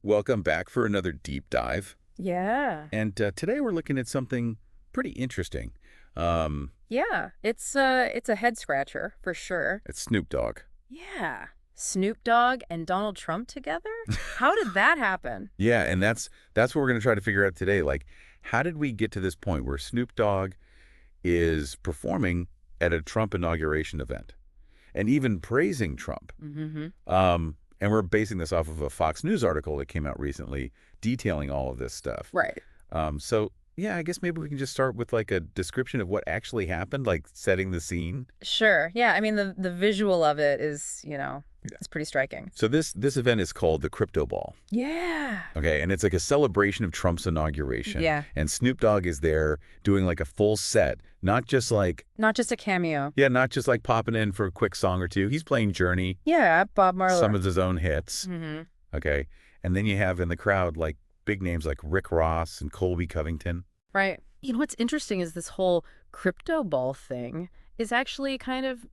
Welcome back for another deep dive. Yeah. And today we're looking at something pretty interesting. Um, Yeah. It's a head scratcher for sure. it's Snoop Dogg. Yeah. Snoop Dogg and Donald Trump together? How did that happen? Yeah, and that's what we're going to try to figure out today. Like, how did we get to this point where Snoop Dogg is performing at a Trump inauguration event and even praising Trump? Mm-hmm. And we're basing this off of a Fox News article that came out recently detailing all of this stuff. Right. So yeah, I guess maybe we can just start with like a description of what actually happened, like setting the scene. Sure. Yeah. I mean, the visual of it is, it's pretty striking. So this event is called the Crypto Ball. Yeah. Okay, and it's like a celebration of Trump's inauguration. Yeah. And Snoop Dogg is there doing like a full set, not just like Not just a cameo. yeah, not just like popping in for a quick song or two. He's playing Journey, Yeah. Bob some Marley. of his own hits. Mm-hmm. Okay, and then you have in the crowd like big names like Rick Ross and Colby Covington. Right. You know, what's interesting is this whole crypto ball thing is actually kind of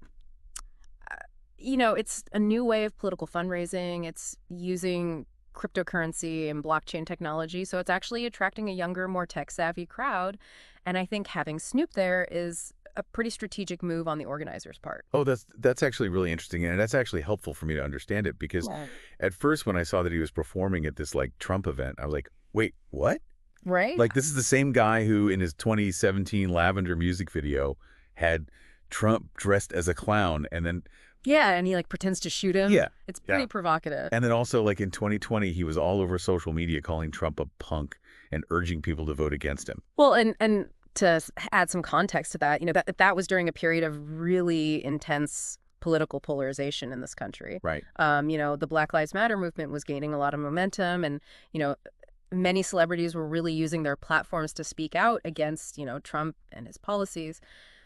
it's a new way of political fundraising. It's using cryptocurrency and blockchain technology. So it's actually attracting a younger, more tech savvy crowd. And I think having Snoop there is a pretty strategic move on the organizers' part. Oh, that's actually really interesting, and that's actually helpful for me to understand it because Yeah. at first when I saw that he was performing at this like Trump event, I was like, wait, what? Right? Like this is the same guy who in his 2017 Lavender music video had Trump dressed as a clown and then Yeah, and he like pretends to shoot him. yeah. It's pretty Yeah. provocative. And then also like in 2020 he was all over social media calling Trump a punk and urging people to vote against him. Well, and to add some context to that, that was during a period of really intense political polarization in this country. Right. The Black Lives Matter movement was gaining a lot of momentum, and many celebrities were really using their platforms to speak out against, Trump and his policies.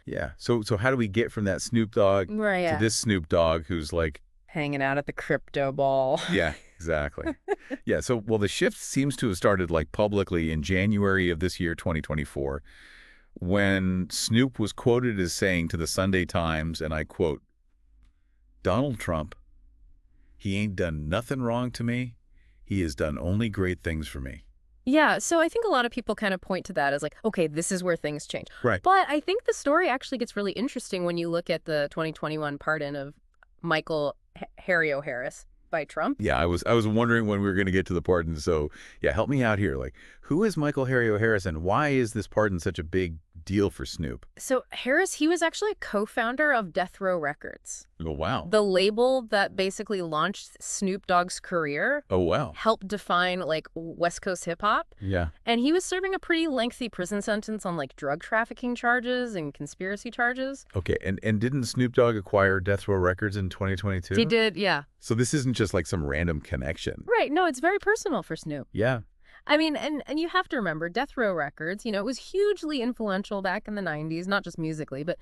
Yeah. So how do we get from that Snoop Dogg Right, to yeah. this Snoop Dogg who's like Hanging out at the crypto ball. yeah, exactly. Yeah, so well the shift seems to have started like publicly in January of this year 2024 when Snoop was quoted as saying to the Sunday Times, and I quote, Donald Trump, he ain't done nothing wrong to me. He has done only great things for me. Yeah, so I think a lot of people kind of point to that as like, okay, this is where things change. Right. But I think the story actually gets really interesting when you look at the 2021 pardon of Michael Harry O'Harris by Trump. Yeah, I was wondering when we were going to get to the pardon. So, yeah, help me out here. Like, who is Michael Harry O'Harris and why is this pardon such a big deal for Snoop? So Harris, he was actually a co-founder of Death Row Records. Oh, wow. The label that basically launched Snoop Dogg's career, Oh, wow. helped define like West Coast hip hop. Yeah. And he was serving a pretty lengthy prison sentence on like drug trafficking charges and conspiracy charges. Okay, and didn't Snoop Dogg acquire Death Row Records in 2022? He did, yeah. So this isn't just like some random connection. Right. No, it's very personal for Snoop. Yeah. I mean, and you have to remember, Death Row Records, it was hugely influential back in the 90s, not just musically, but,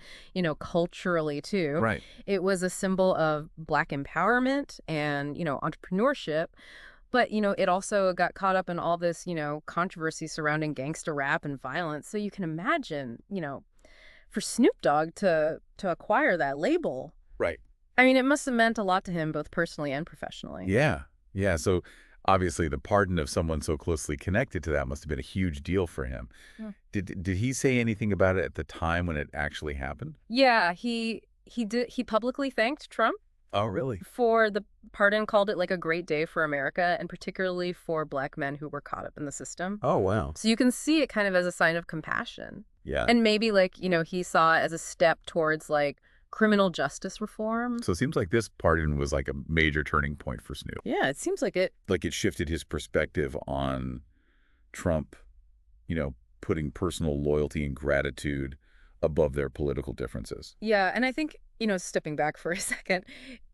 culturally too. Right. It was a symbol of Black empowerment and, entrepreneurship. But, it also got caught up in all this, controversy surrounding gangster rap and violence. So you can imagine, for Snoop Dogg to acquire that label. Right. I mean, it must have meant a lot to him, both personally and professionally. Yeah. Yeah. So obviously the pardon of someone so closely connected to that must have been a huge deal for him. Yeah. Did he say anything about it at the time when it actually happened? Yeah, he did. He publicly thanked Trump Oh, really? for the pardon, called it like a great day for America, and particularly for Black men who were caught up in the system. Oh, wow. So you can see it kind of as a sign of compassion. Yeah. And maybe like, he saw it as a step towards like criminal justice reform. So it seems like this pardon was like a major turning point for Snoop. Yeah, it seems like it. Like it shifted his perspective on Trump, putting personal loyalty and gratitude above their political differences. Yeah, and I think, stepping back for a second,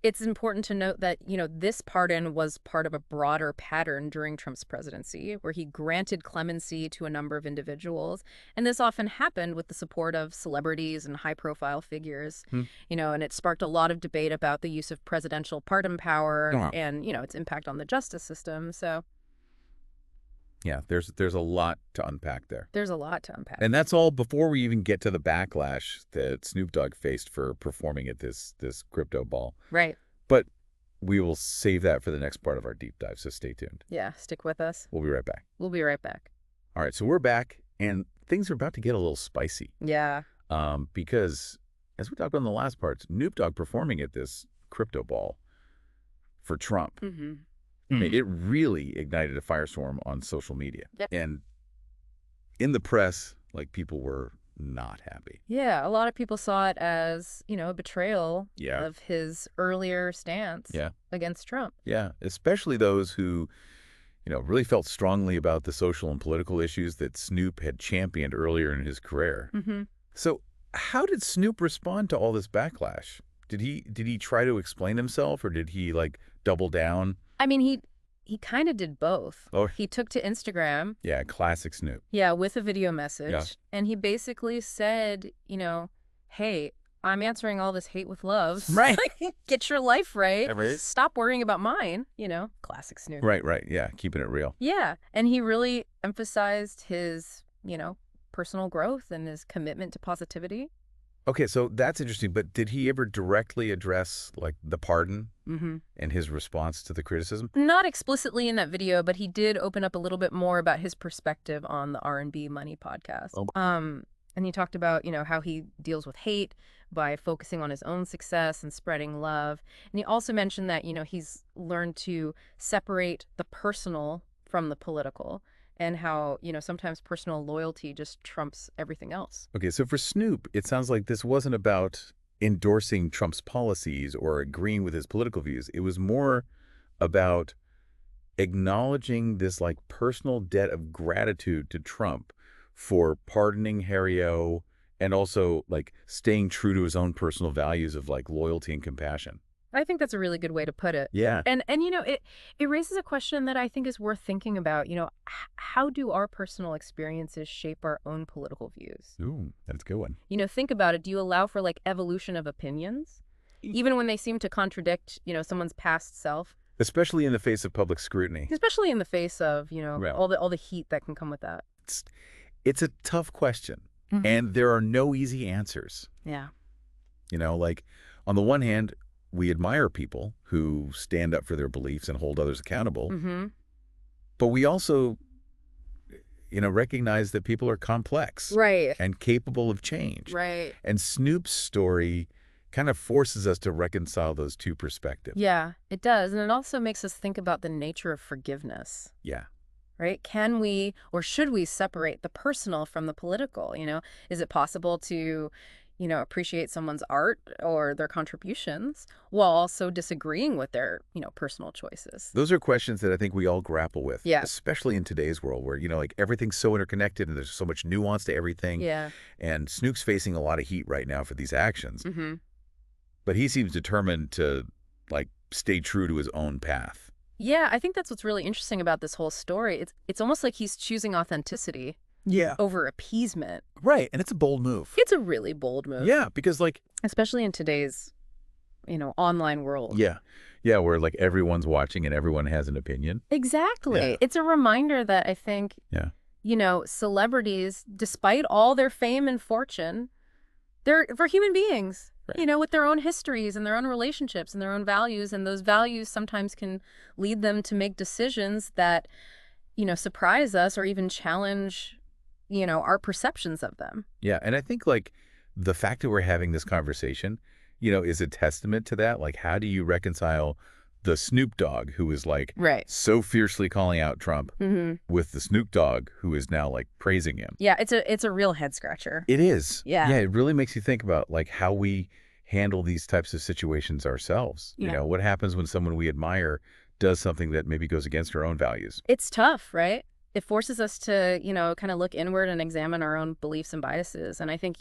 it's important to note that, this pardon was part of a broader pattern during Trump's presidency, where he granted clemency to a number of individuals. And this often happened with the support of celebrities and high-profile figures, and it sparked a lot of debate about the use of presidential pardon power Yeah. and, its impact on the justice system. So Yeah, there's a lot to unpack there. there's a lot to unpack. And that's all before we even get to the backlash that Snoop Dogg faced for performing at this crypto ball. Right. But We will save that for the next part of our deep dive, so stay tuned. Yeah, stick with us. We'll be right back. We'll be right back. All right, so we're back, and things are about to get a little spicy. Yeah. Because, as we talked about in the last part, Snoop Dogg performing at this crypto ball for Trump, Mm-hmm. I mean, it really ignited a firestorm on social media. Yep. And in the press, like, people were not happy. Yeah, a lot of people saw it as, a betrayal Yeah. of his earlier stance Yeah. against Trump. Yeah, especially those who, really felt strongly about the social and political issues that Snoop had championed earlier in his career. Mm-hmm. So how did Snoop respond to all this backlash? Did he try to explain himself, or did he, like, double down? I mean, he kind of did both. Oh. He took to Instagram. Yeah, classic Snoop. Yeah, with a video message. Yeah. And he basically said, hey, I'm answering all this hate with love. Right. Like, get your life right. Right. Stop worrying about mine. Classic Snoop. Right, yeah, keeping it real. Yeah. And he really emphasized his, personal growth and his commitment to positivity. Okay, so that's interesting, but did he ever directly address, like, the pardon and his response to the criticism? Not explicitly in that video, but he did open up a little bit more about his perspective on the R&B Money podcast. Oh. And he talked about, how he deals with hate by focusing on his own success and spreading love. And he also mentioned that, he's learned to separate the personal from the political, and how, sometimes personal loyalty just trumps everything else. Okay, so for Snoop, it sounds like this wasn't about endorsing Trump's policies or agreeing with his political views. It was more about acknowledging this, like, personal debt of gratitude to Trump for pardoning Harry O, and also, like, staying true to his own personal values of, like, loyalty and compassion. I think that's a really good way to put it. Yeah. And it raises a question that I think is worth thinking about. How do our personal experiences shape our own political views? Ooh, that's a good one. Think about it. Do you allow for, like, evolution of opinions, even when they seem to contradict, someone's past self? Especially in the face of public scrutiny. Especially in the face of, Right. all the heat that can come with that. It's a tough question, and there are no easy answers. Yeah. Like, on the one hand, we admire people who stand up for their beliefs and hold others accountable. Mm-hmm. But we also, recognize that people are complex. Right. And capable of change. Right. And Snoop's story kind of forces us to reconcile those two perspectives. Yeah, it does. And it also makes us think about the nature of forgiveness. Yeah. Right? Can we or should we separate the personal from the political? Is it possible to, appreciate someone's art or their contributions while also disagreeing with their, personal choices? Those are questions that I think we all grapple with. Yeah. Especially in today's world where, like, everything's so interconnected and there's so much nuance to everything. Yeah. And Snoop's facing a lot of heat right now for these actions. Mm-hmm. But he seems determined to, like, stay true to his own path. Yeah, I think that's what's really interesting about this whole story. It's almost like he's choosing authenticity over appeasement. Right. And it's a bold move. It's a really bold move. Yeah, because, like, especially in today's, online world. Yeah. Yeah, where, like, everyone's watching and everyone has an opinion. Exactly. Yeah. It's a reminder that I think, celebrities, despite all their fame and fortune, they're human beings. Right. With their own histories and their own relationships and their own values. And those values sometimes can lead them to make decisions that, surprise us or even challenge, our perceptions of them. Yeah. And I think, like, the fact that we're having this conversation, is a testament to that. Like, how do you reconcile the Snoop Dogg, who is, like, so fiercely calling out Trump, with the Snoop Dogg, who is now, like, praising him? Yeah, it's a real head scratcher. It is. Yeah. Yeah, it really makes you think about, like, how we handle these types of situations ourselves. Yeah. What happens when someone we admire does something that maybe goes against our own values? It's tough, right? It forces us to, kind of look inward and examine our own beliefs and biases. And I think,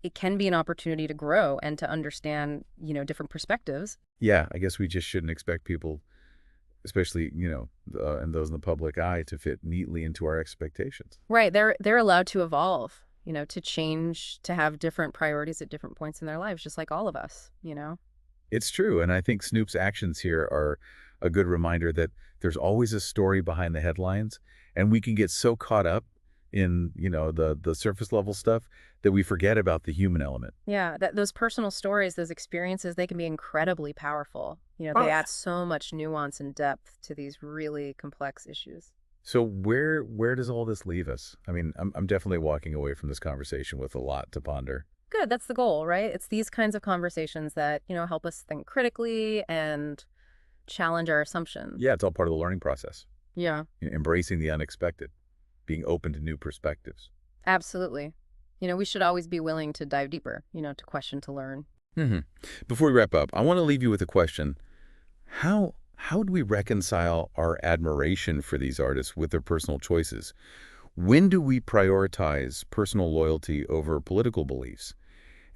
it can be an opportunity to grow and to understand, different perspectives. Yeah, I guess we just shouldn't expect people, especially, and those in the public eye, to fit neatly into our expectations. Right. They're allowed to evolve, to change, to have different priorities at different points in their lives, just like all of us, It's true. And I think Snoop's actions here are a good reminder that there's always a story behind the headlines, and we can get so caught up in, the surface level stuff that we forget about the human element. Yeah, those personal stories, those experiences, they can be incredibly powerful. They Oh, add so much nuance and depth to these really complex issues. so where does all this leave us? I mean, I'm definitely walking away from this conversation with a lot to ponder. Good, that's the goal, right? It's these kinds of conversations that, help us think critically and challenge our assumptions. Yeah, it's all part of the learning process. Yeah, Embracing the unexpected, being open to new perspectives. absolutely. We should always be willing to dive deeper, to question, to learn. hmm Before we wrap up, I want to leave you with a question. How do we reconcile our admiration for these artists with their personal choices? When do we prioritize personal loyalty over political beliefs?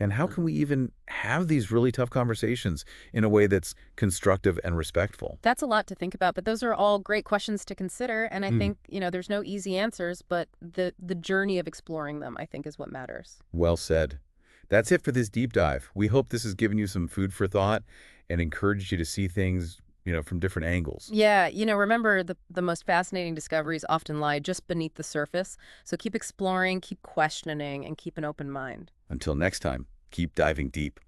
And how can we even have these really tough conversations in a way that's constructive and respectful? That's a lot to think about, but those are all great questions to consider. And I Hmm. think, there's no easy answers, but the journey of exploring them, I think, is what matters. Well said. That's it for this deep dive. We hope this has given you some food for thought and encouraged you to see things, from different angles. Yeah, remember the most fascinating discoveries often lie just beneath the surface. So keep exploring, keep questioning, and keep an open mind. Until next time, keep diving deep.